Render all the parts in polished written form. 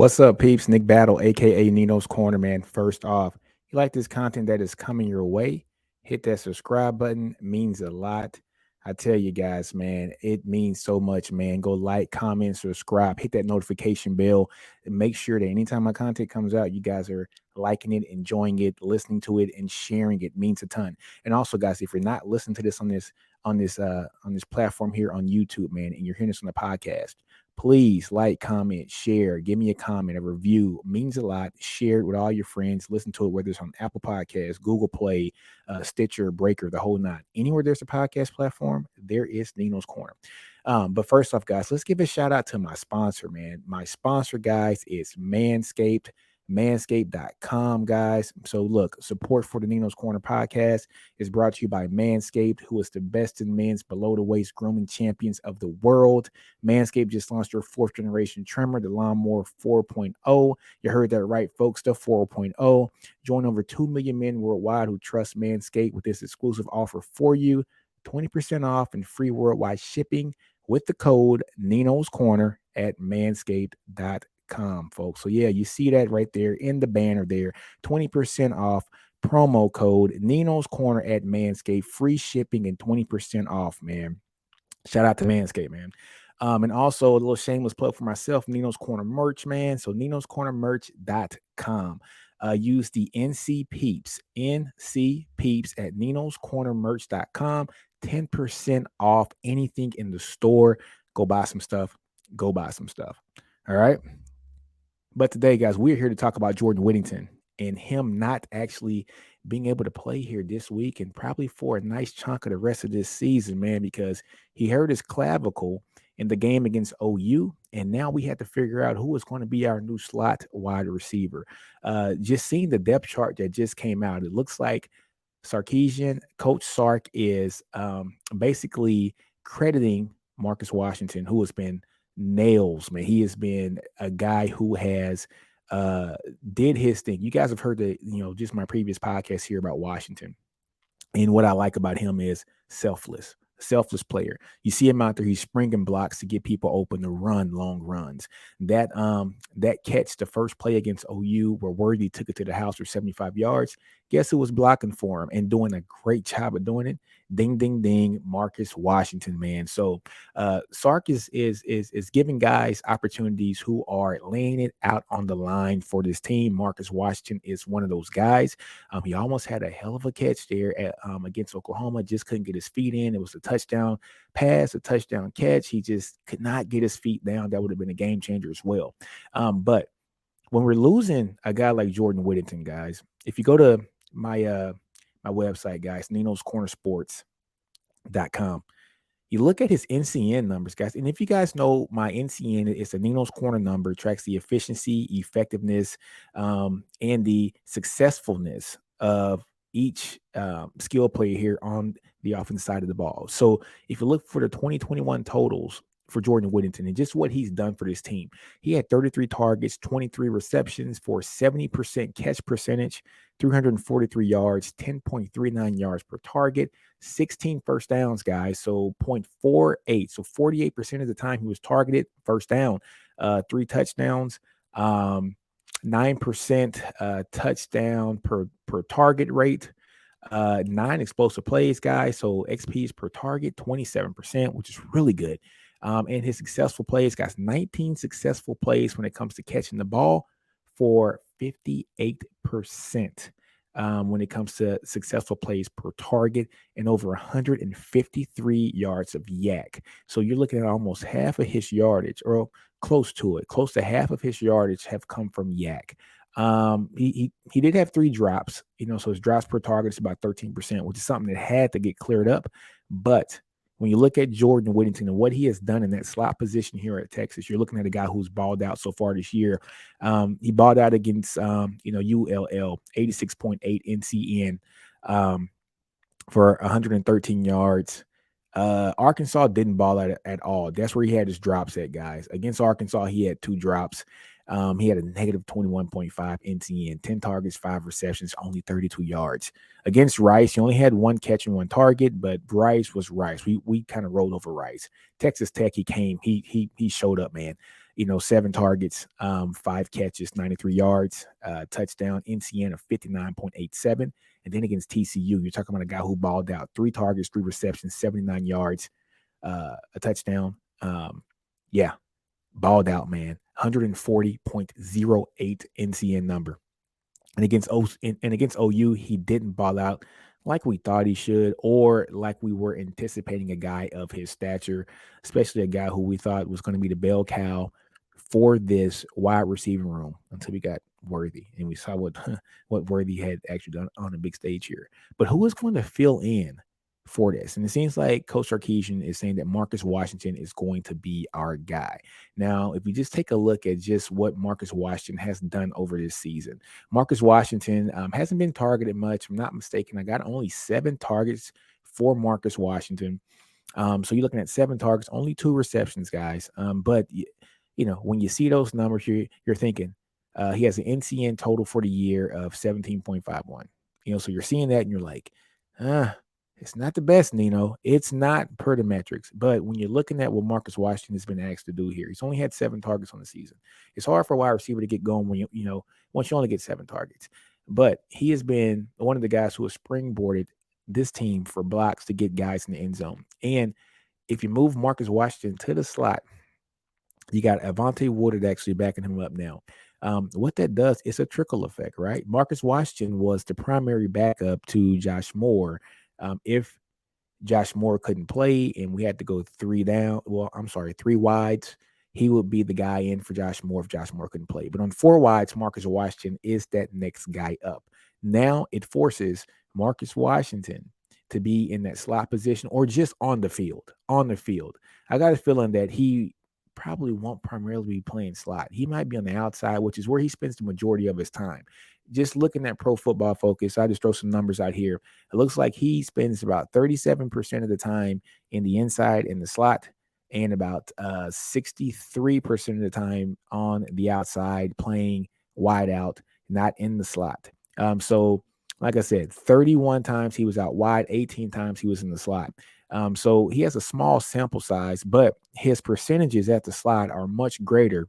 What's up, peeps? Nick Battle, aka Nino's Corner, man. First off, you like this content that is coming your way? Hit that subscribe button. It means a lot. I tell you guys, man, it means so much, man. Go like, comment, subscribe, hit that notification bell, and make sure that anytime my content comes out, you guys are liking it, enjoying it, listening to it, and sharing it. Means a ton. And also, guys, if you're not listening to this on this platform here on YouTube, man, and you're hearing this on the podcast, please like, comment, share, give me a comment, a review. Means a lot. Share it with all your friends. Listen to it, whether it's on Apple Podcasts, Google Play, Stitcher, Breaker, the whole nine. Anywhere there's a podcast platform, there is Nino's Corner. But first off, guys, let's give a shout out to my sponsor, man. My sponsor, guys, is Manscaped. Manscaped.com, guys. So look, support for the Nino's Corner podcast is brought to you by Manscaped, who is the best in men's below the waist grooming champions of the world. Manscaped just launched their fourth generation trimmer, the Lawnmower 4.0. You heard that right, folks, the 4.0. Join over 2 million men worldwide who trust Manscaped with this exclusive offer for you, 20% off and free worldwide shipping with the code Nino's Corner at manscaped.com, folks. So yeah, you see that right there in the banner there, 20% off, promo code Nino's Corner at Manscaped, free shipping and 20% off, man. Shout out to Manscaped, man. And also a little shameless plug for myself, Nino's Corner merch, man. So ninoscornermerch.com. Use the NC Peeps at ninoscornermerch.com. 10% off anything in the store. Go buy some stuff. Go buy some stuff. All right. But today, guys, we're here to talk about Jordan Whittington and him not actually being able to play here this week and probably for a nice chunk of the rest of this season, man, because he hurt his clavicle in the game against OU. And now we had to figure out who is going to be our new slot wide receiver. Just seeing the depth chart that just came out, it looks like Coach Sark is basically crediting Marcus Washington, who has been nails, man. He has been a guy who has did his thing. You guys have heard just my previous podcast here about Washington. And what I like about him is selfless player. You see him out there, he's springing blocks to get people open to run long runs. That catch, the first play against OU where Worthy took it to the house for 75 yards. Guess who was blocking for him and doing a great job of doing it? Ding, ding, ding, Marcus Washington, man. So Sark is giving guys opportunities who are laying it out on the line for this team. Marcus Washington is one of those guys. He almost had a hell of a catch there against Oklahoma, just couldn't get his feet in. It was a touchdown pass, a touchdown catch. He just could not get his feet down. That would have been a game changer as well. But when we're losing a guy like Jordan Whittington, guys, if you go to my website, guys, NinosCornerSports.com, you look at his NCN numbers, guys. And if you guys know my NCN, it's a Nino's Corner number, tracks the efficiency, effectiveness, and the successfulness of each skill player here on the offensive side of the ball. So if you look for the 2021 totals for Jordan Whittington and just what he's done for this team, he had 33 targets, 23 receptions for 70% catch percentage, 343 yards, 10.39 yards per target, 16 first downs, guys. So 0.48. So 48% of the time he was targeted, first down, 3 touchdowns, 9% touchdown per target rate, 9 explosive plays, guys. So XPs per target, 27%, which is really good. And his successful plays, guys, 19 successful plays when it comes to catching the ball for 58%. When it comes to successful plays per target and over 153 yards of yak. So you're looking at almost half of his yardage, or close to it. Close to half of his yardage have come from yak. He did have 3 drops, so his drops per target is about 13%, which is something that had to get cleared up. But when you look at Jordan Whittington and what he has done in that slot position here at Texas, you're looking at a guy who's balled out so far this year. He balled out against, ULL, 86.8 NCN for 113 yards. Arkansas didn't ball out at all. That's where he had his drops at, guys. Against Arkansas, he had 2 drops. He had a negative 21.5 NTN, 10 targets, 5 receptions, only 32 yards. Against Rice, he only had 1 catch and 1 target, but Rice was Rice. We kind of rolled over Rice. Texas Tech, he showed up, man. 7 targets, 5 catches, 93 yards, touchdown, NCN of 59.87. And then against TCU, you're talking about a guy who balled out, 3 targets, 3 receptions, 79 yards, a touchdown. Yeah, balled out, man. 140.08 NCN number. And against OU, he didn't ball out like we thought he should, or like we were anticipating a guy of his stature, especially a guy who we thought was going to be the bell cow for this wide receiving room until we got Worthy and we saw what what Worthy had actually done on the big stage here. But who is going to fill in for this? And it seems like Coach Sarkisian is saying that Marcus Washington is going to be our guy. Now, if you just take a look at just what Marcus Washington has done over this season, Marcus Washington hasn't been targeted much. If I'm not mistaken, I got only 7 targets for Marcus Washington. So you're looking at 7 targets, only 2 receptions, guys. But when you see those numbers, you're thinking he has an NCN total for the year of 17.51. So you're seeing that and you're like, it's not the best, Nino. It's not per the metrics. But when you're looking at what Marcus Washington has been asked to do here, he's only had 7 targets on the season. It's hard for a wide receiver to get going when once you only get 7 targets. But he has been one of the guys who has springboarded this team for blocks to get guys in the end zone. And if you move Marcus Washington to the slot, you got Avante Woodard actually backing him up now. What that does is a trickle effect, right? Marcus Washington was the primary backup to Josh Moore. If Josh Moore couldn't play and we had to go 3 wides, he would be the guy in for Josh Moore if Josh Moore couldn't play. But on 4 wides, Marcus Washington is that next guy up. Now it forces Marcus Washington to be in that slot position or just on the field. I got a feeling that he probably won't primarily be playing slot. He might be on the outside, which is where he spends the majority of his time. Just looking at Pro Football Focus, I just throw some numbers out here. It looks like he spends about 37% of the time in the inside in the slot and about 63% of the time on the outside playing wide out, not in the slot. So like I said, 31 times he was out wide, 18 times he was in the slot. So he has a small sample size, but his percentages at the slot are much greater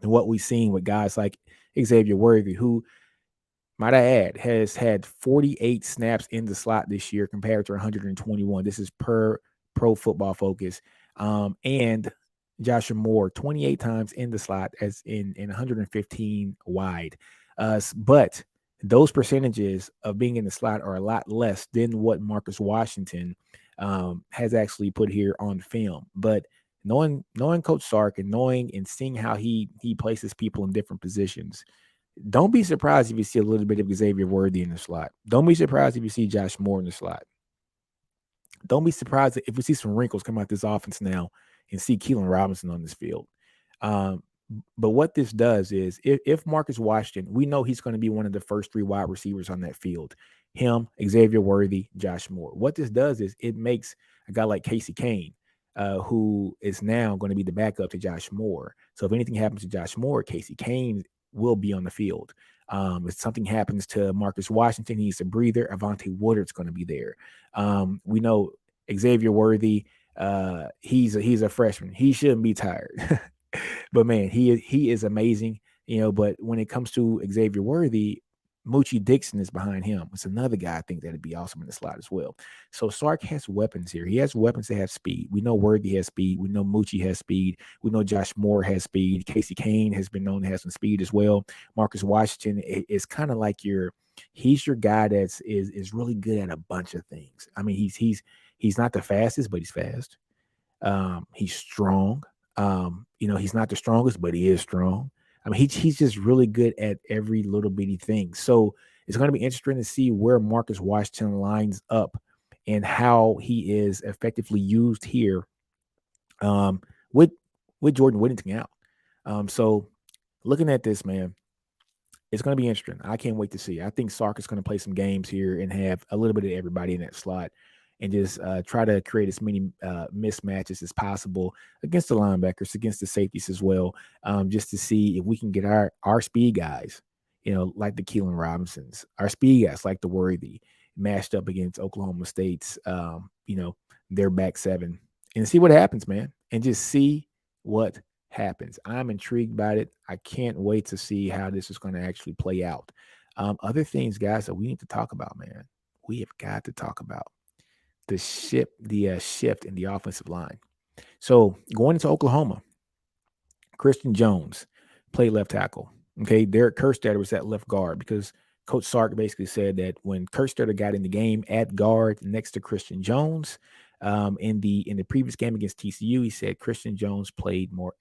than what we've seen with guys like Xavier Worthy, who, might I add, has had 48 snaps in the slot this year compared to 121. This is per Pro Football Focus. And Joshua Moore, 28 times in the slot as in 115 wide. But those percentages of being in the slot are a lot less than what Marcus Washington has actually put here on film. But knowing Coach Sark and knowing and seeing how he places people in different positions, don't be surprised if you see a little bit of Xavier Worthy in the slot. Don't be surprised if you see Josh Moore in the slot. Don't be surprised if we see some wrinkles come out this offense now and see Keelan Robinson on this field. But what this does is if Marcus Washington, we know he's going to be one of the first 3 wide receivers on that field. Him, Xavier Worthy, Josh Moore. What this does is it makes a guy like Casey Kane, who is now going to be the backup to Josh Moore. So if anything happens to Josh Moore, Casey Kane will be on the field. If something happens to Marcus Washington, he's a breather. Avante Woodard's going to be there. We know Xavier Worthy, he's a freshman. He shouldn't be tired. But man, he is amazing. But when it comes to Xavier Worthy, Moochie Dixon is behind him. It's another guy I think that'd be awesome in the slot as well. So Sark has weapons here. He has weapons that have speed. We know Worthy has speed. We know Moochie has speed. We know Josh Moore has speed. Casey Kane has been known to have some speed as well. Marcus Washington is kind of like he's your guy that's is really good at a bunch of things. I mean, he's not the fastest, but he's fast. He's strong. He's not the strongest, but he is strong. I mean, he's just really good at every little bitty thing. So it's going to be interesting to see where Marcus Washington lines up and how he is effectively used here with Jordan Whittington out. So looking at this, man, it's going to be interesting. I can't wait to see. I think Sark is going to play some games here and have a little bit of everybody in that slot. and just try to create as many mismatches as possible against the linebackers, against the safeties as well, just to see if we can get our speed guys, like the Keelan Robinsons, our speed guys like the Worthy, matched up against Oklahoma State's, their back seven, and see what happens, man, and just see what happens. I'm intrigued by it. I can't wait to see how this is going to actually play out. Other things, guys, that we need to talk about, man. We have got to talk about the shift in the offensive line. So going into Oklahoma, Christian Jones played left tackle. Okay, Derek Kerstetter was at left guard because Coach Sark basically said that when Kerstetter got in the game at guard next to Christian Jones, in the previous game against TCU, he said Christian Jones played more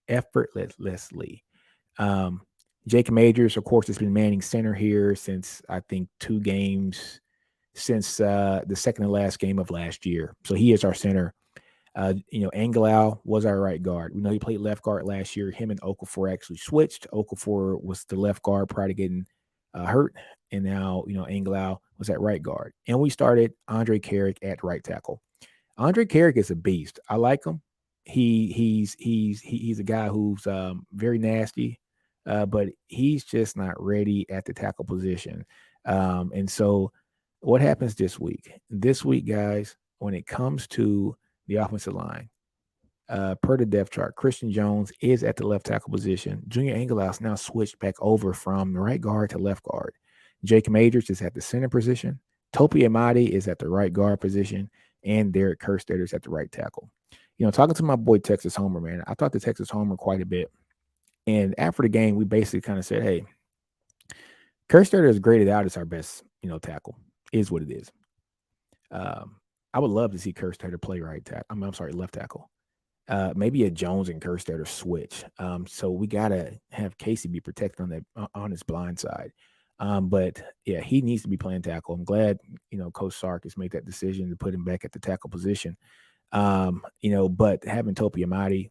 effortlessly. Um, Jacob Majors, of course, has been manning center here since I think 2 games since the second and last game of last year. So he is our center. Angelau was our right guard. We know he played left guard last year. Him and Okafor actually switched. Okafor was the left guard prior to getting hurt, and now Angelau was at right guard. And we started Andre Carrick at right tackle. Andre Carrick is a beast. I like him. He's a guy who's very nasty, but he's just not ready at the tackle position. And so, what happens this week? This week, guys, when it comes to the offensive line, per the depth chart, Christian Jones is at the left tackle position. Junior Angelos now switched back over from the right guard to left guard. Jacob Majors is at the center position. Topi Amadi is at the right guard position, and Derek Kerstetter is at the right tackle. Talking to my boy Texas Homer, man, I talked to Texas Homer quite a bit. And after the game, we basically kind of said, hey, Kerstetter is graded out as our best, tackle. Is what it is. I would love to see Kerstetter play right tackle. I'm sorry, left tackle. Maybe a Jones and Kerstetter switch. So we gotta have Casey be protected on his blind side. But yeah, he needs to be playing tackle. I'm glad Coach Sark has made that decision to put him back at the tackle position. But having Topi Amadi,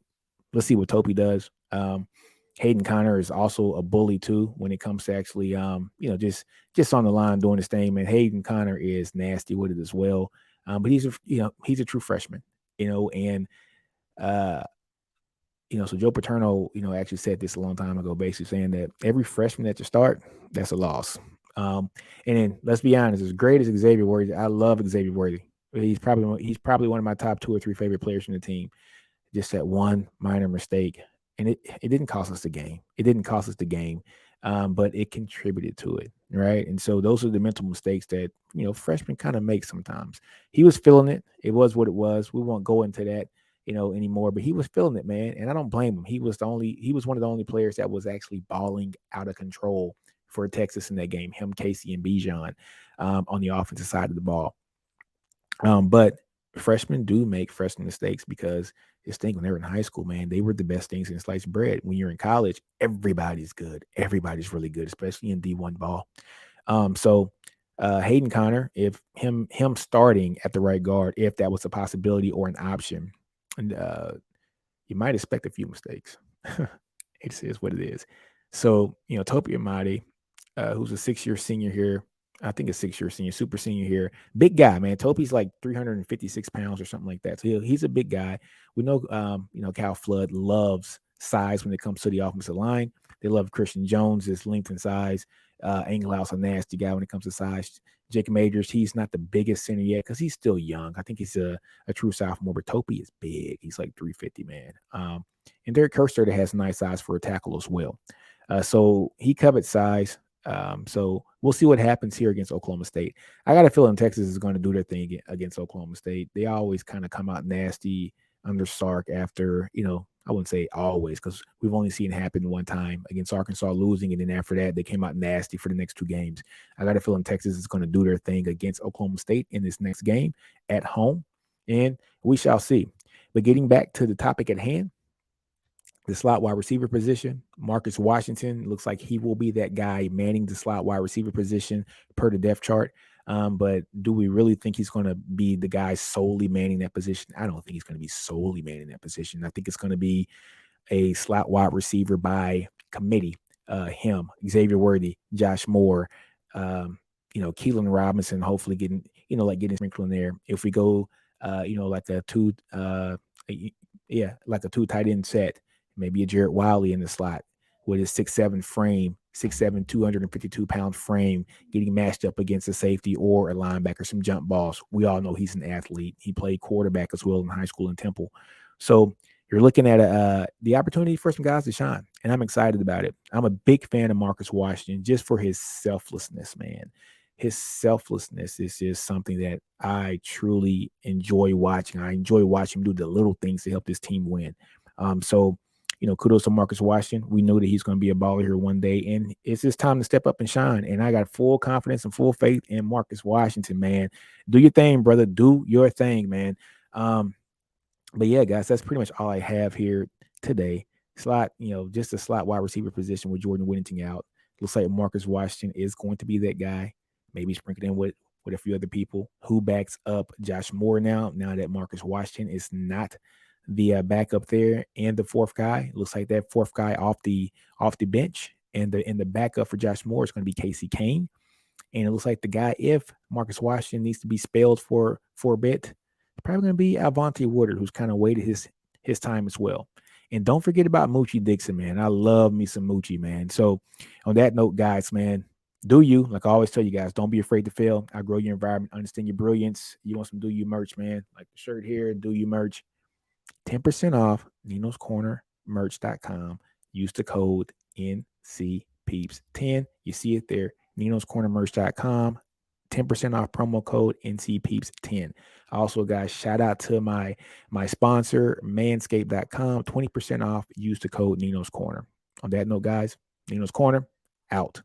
let's see what Topi does. Hayden Connor is also a bully too when it comes to actually just on the line doing his thing. Man, Hayden Connor is nasty with it as well. But he's a true freshman, and so Joe Paterno, actually said this a long time ago, basically saying that every freshman that you start, that's a loss. And then let's be honest, as great as Xavier Worthy, I love Xavier Worthy. He's probably one of my top 2 or 3 favorite players from the team. Just that one minor mistake, and it didn't cost us the game. It didn't cost us the game, but it contributed to it, right? And so those are the mental mistakes that freshmen kind of make sometimes. He was feeling it. It was what it was. We won't go into that anymore, but he was feeling it, man. And I don't blame him. He was one of the only players that was actually balling out of control for Texas in that game. Him, Casey, and Bijan on the offensive side of the ball. But freshmen do make freshman mistakes because this thing when they were in high school, man, they were the best things in sliced bread. When you're in college, everybody's good. Everybody's really good, especially in D1 ball. So Hayden Connor, if him starting at the right guard, if that was a possibility or an option, and you might expect a few mistakes. It is what it is. So Topi Amadi, who's a 6-year senior here. I think a 6-year senior, super senior here. Big guy, man. Topi's like 356 pounds or something like that. So he's a big guy. We know, Cal Flood loves size when it comes to the offensive line. They love Christian Jones, his length and size. Engelhaus, a nasty guy when it comes to size. Jacob Majors, he's not the biggest center yet because he's still young. I think he's a true sophomore, but Topi is big. He's like 350, man. And Derek Kerstetter has nice size for a tackle as well. So he covered size. So we'll see what happens here against Oklahoma State. I got a feeling Texas is going to do their thing against Oklahoma State. They always kind of come out nasty under Sark after, I wouldn't say always because we've only seen it happen one time against Arkansas losing. And then after that, they came out nasty for the next 2 games. I got a feeling Texas is going to do their thing against Oklahoma State in this next game at home. And we shall see. But getting back to the topic at hand, the slot wide receiver position, Marcus Washington looks like he will be that guy manning the slot wide receiver position per the depth chart. But do we really think he's going to be the guy solely manning that position? I don't think he's going to be solely manning that position. I think it's going to be a slot wide receiver by committee. Him, Xavier Worthy, Josh Moore, Keelan Robinson, hopefully like getting sprinkled in there. If we go, like a like a two tight end set, maybe a Jared Wiley in the slot with his 6'7" frame, 6'7", 252-pound frame, getting matched up against a safety or a linebacker, some jump balls. We all know he's an athlete. He played quarterback as well in high school in Temple. So you're looking at the opportunity for some guys to shine, and I'm excited about it. I'm a big fan of Marcus Washington just for his selflessness, man. His selflessness is just something that I truly enjoy watching. I enjoy watching him do the little things to help this team win. So, kudos to Marcus Washington. We know that he's going to be a baller here one day, and it's just time to step up and shine. And I got full confidence and full faith in Marcus Washington, man. Do your thing, brother. Do your thing, man. But yeah, guys, that's pretty much all I have here today. Slot, just a slot wide receiver position with Jordan Whittington out. Looks like Marcus Washington is going to be that guy. Maybe sprinkled in with a few other people. Who backs up Josh Moore now that Marcus Washington is not the backup there, and the fourth guy. Looks like that fourth guy off the bench, and the backup for Josh Moore is going to be Casey Kane. And it looks like the guy, if Marcus Washington needs to be spelled for a bit, it's probably going to be Avante Woodard, who's kind of waited his time as well. And don't forget about Moochie Dixon, man. I love me some Moochie, man. So on that note, guys, man, do you, like I always tell you guys, don't be afraid to fail. Outgrow your environment, understand your brilliance. You want some Do You merch, man, like the shirt here, Do You merch, 10% off, NinosCornerMerch.com. Use the code NCPeeps10. You see it there, NinosCornerMerch.com. 10% off, promo code NCPeeps10. Also, guys, shout out to my sponsor, Manscaped.com. 20% off. Use the code Ninos Corner. On that note, guys, Ninos Corner out.